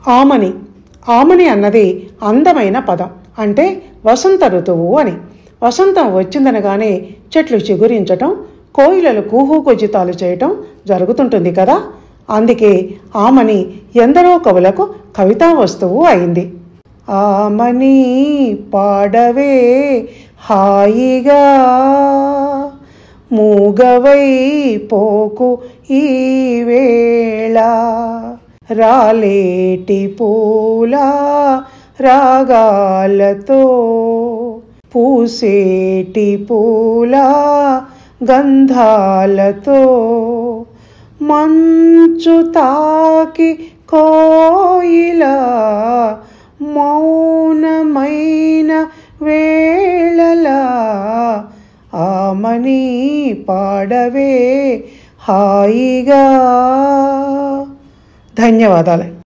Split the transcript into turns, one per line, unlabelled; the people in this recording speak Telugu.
ఆమని. ఆమని అన్నది అందమైన పదం. అంటే వసంత ఋతువు అని. వసంతం వచ్చిందనగానే చెట్లు చిగురించటం, కోయిలలు కూహుకొజితాలు చేయటం జరుగుతుంటుంది కదా. అందుకే ఆమని ఎందరో కవులకు కవితా వస్తువు అయింది. ఆమని పాడవే హాయిగా, మూగవై పోకు ఈ వేళ, రాలేటి పూల రాగాలతో, పూసేటి పూల గంధాలతో, మంచు తాకి కోయిల మౌనమైన వేళలా, ఆమని పాడవే హాయిగా. ధన్యవాదాలు.